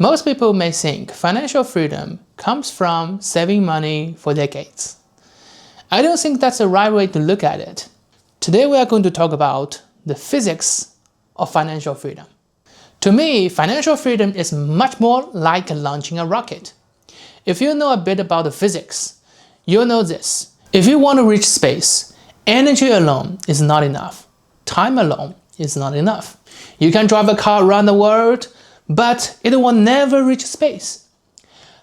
Most people may think financial freedom comes from saving money for decades. I don't think that's the right way to look at it. Today we are going to talk about the physics of financial freedom. To me, financial freedom is much more like launching a rocket. If you know a bit about the physics, you'll know this. If you want to reach space, energy alone is not enough. Time alone is not enough. You can drive a car around the world, but it will never reach space.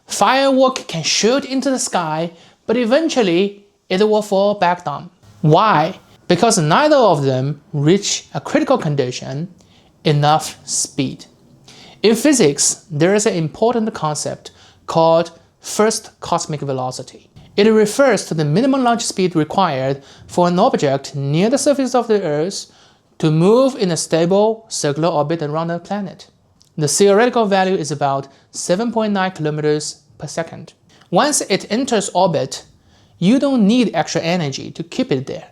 Firework can shoot into the sky, but eventually it will fall back down. Why? Because neither of them reach a critical condition, enough speed. In physics, there is an important concept called first cosmic velocity. It refers to the minimum launch speed required for an object near the surface of the Earth to move in a stable circular orbit around the planet. The theoretical value is about 7.9 kilometers per second. Once it enters orbit, you don't need extra energy to keep it there.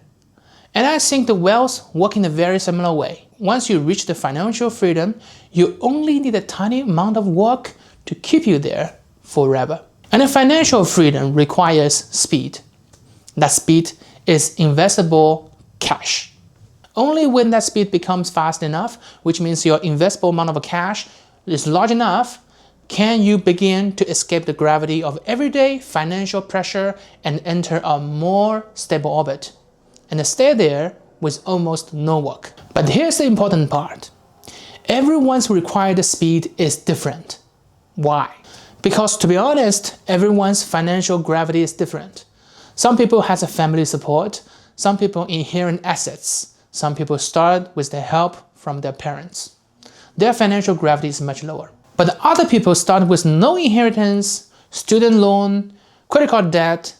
And I think the whales work in a very similar way. Once you reach the financial freedom, you only need a tiny amount of work to keep you there forever. And the financial freedom requires speed. That speed is investable cash. Only when that speed becomes fast enough, which means your investable amount of cash is large enough, can you begin to escape the gravity of everyday financial pressure and enter a more stable orbit, and stay there with almost no work. But here's the important part. Everyone's required speed is different. Why? Because to be honest, everyone's financial gravity is different. Some people has a family support, some people inherit assets, some people start with the help from their parents. Their financial gravity is much lower. But other people start with no inheritance, student loan, credit card debt,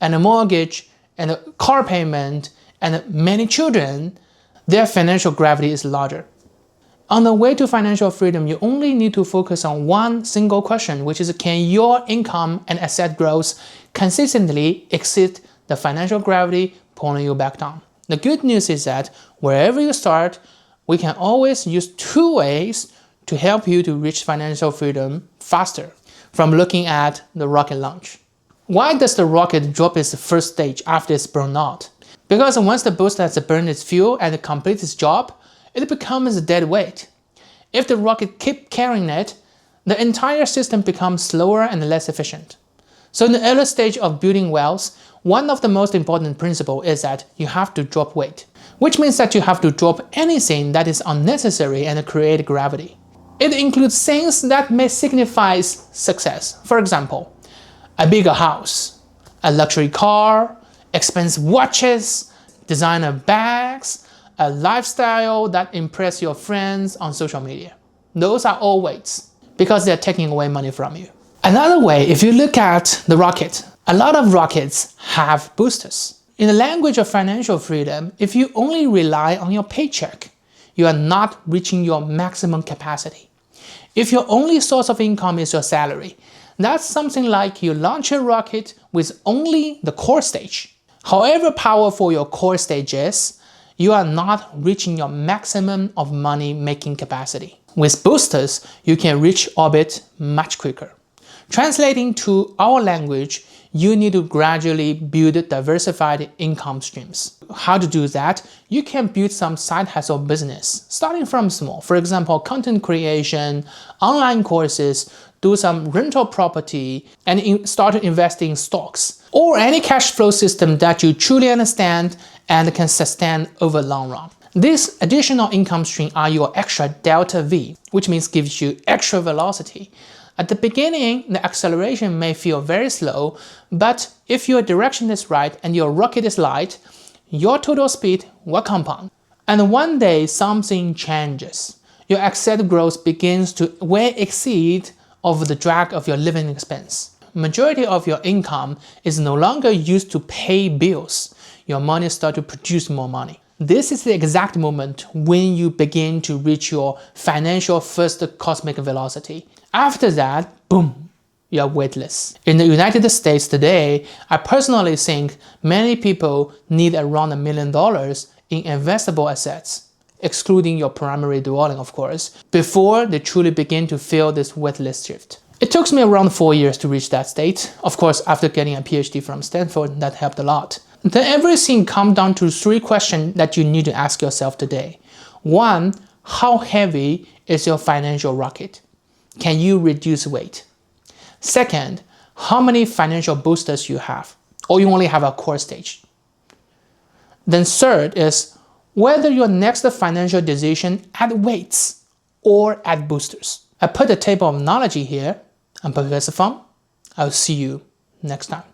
and a mortgage, and a car payment, and many children. Their financial gravity is larger. On the way to financial freedom, you only need to focus on one single question, which is, can your income and asset growth consistently exceed the financial gravity pulling you back down? The good news is that wherever you start, we can always use two ways to help you to reach financial freedom faster from looking at the rocket launch. Why does the rocket drop its first stage after it's burned out? Because once the booster has burned its fuel and completes its job, it becomes a dead weight. If the rocket keeps carrying it, the entire system becomes slower and less efficient. So in the early stage of building wealth, one of the most important principles is that you have to drop weight, which means that you have to drop anything that is unnecessary and create gravity. It includes things that may signify success. For example, a bigger house, a luxury car, expensive watches, designer bags, a lifestyle that impresses your friends on social media. Those are all weights because they're taking away money from you. Another way, if you look at the rocket, a lot of rockets have boosters. In the language of financial freedom, if you only rely on your paycheck, you are not reaching your maximum capacity. If your only source of income is your salary, that's something like you launch a rocket with only the core stage. However powerful your core stage is, you are not reaching your maximum of money-making capacity. With boosters, you can reach orbit much quicker. Translating to our language, you need to gradually build diversified income streams. How to do that? You can build some side hustle business, starting from small. For example, content creation, online courses, do some rental property, and start investing in stocks, or any cash flow system that you truly understand and can sustain over the long run. These additional income streams are your extra delta V, which means gives you extra velocity. At the beginning, the acceleration may feel very slow, but if your direction is right and your rocket is light, your total speed will compound. And one day, something changes. Your asset growth begins to way exceed of the drag of your living expense. Majority of your income is no longer used to pay bills. Your money starts to produce more money. This is the exact moment when you begin to reach your financial first cosmic velocity. After that, boom, you are weightless. In the United States today, I personally think many people need around $1 million in investable assets. excluding your primary dwelling of course, before they truly begin to feel this wait list shift. It took me around 4 years to reach that state. Of course, after getting a PhD from Stanford, that helped a lot. Then everything comes down to 3 questions that you need to ask yourself today. 1, how heavy is your financial rocket? Can you reduce weight? 2nd, how many financial boosters you have, or you only have a core stage? Then 3rd is whether your next financial decision add weights or add boosters. I put a table of knowledge here. I'm Professor Fang. I'll see you next time.